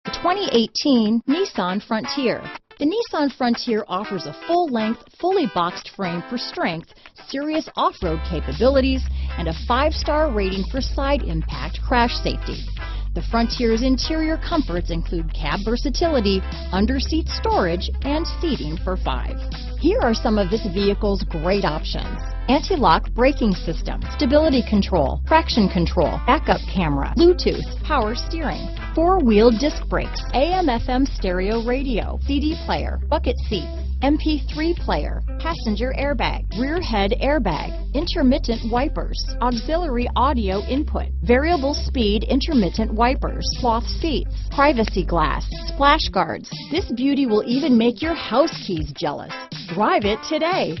The 2018 Nissan Frontier. The Nissan Frontier offers a full-length, fully boxed frame for strength, serious off-road capabilities, and a 5-star rating for side impact crash safety. The Frontier's interior comforts include cab versatility, under-seat storage, and seating for 5. Here are some of this vehicle's great options: anti-lock braking system, stability control, traction control, backup camera, Bluetooth, power steering, 4-wheel disc brakes, AM/FM stereo radio, CD player, bucket seats, MP3 player, passenger airbag, rear head airbag, intermittent wipers, auxiliary audio input, variable speed intermittent wipers, cloth seats, privacy glass, splash guards. This beauty will even make your house keys jealous. Drive it today.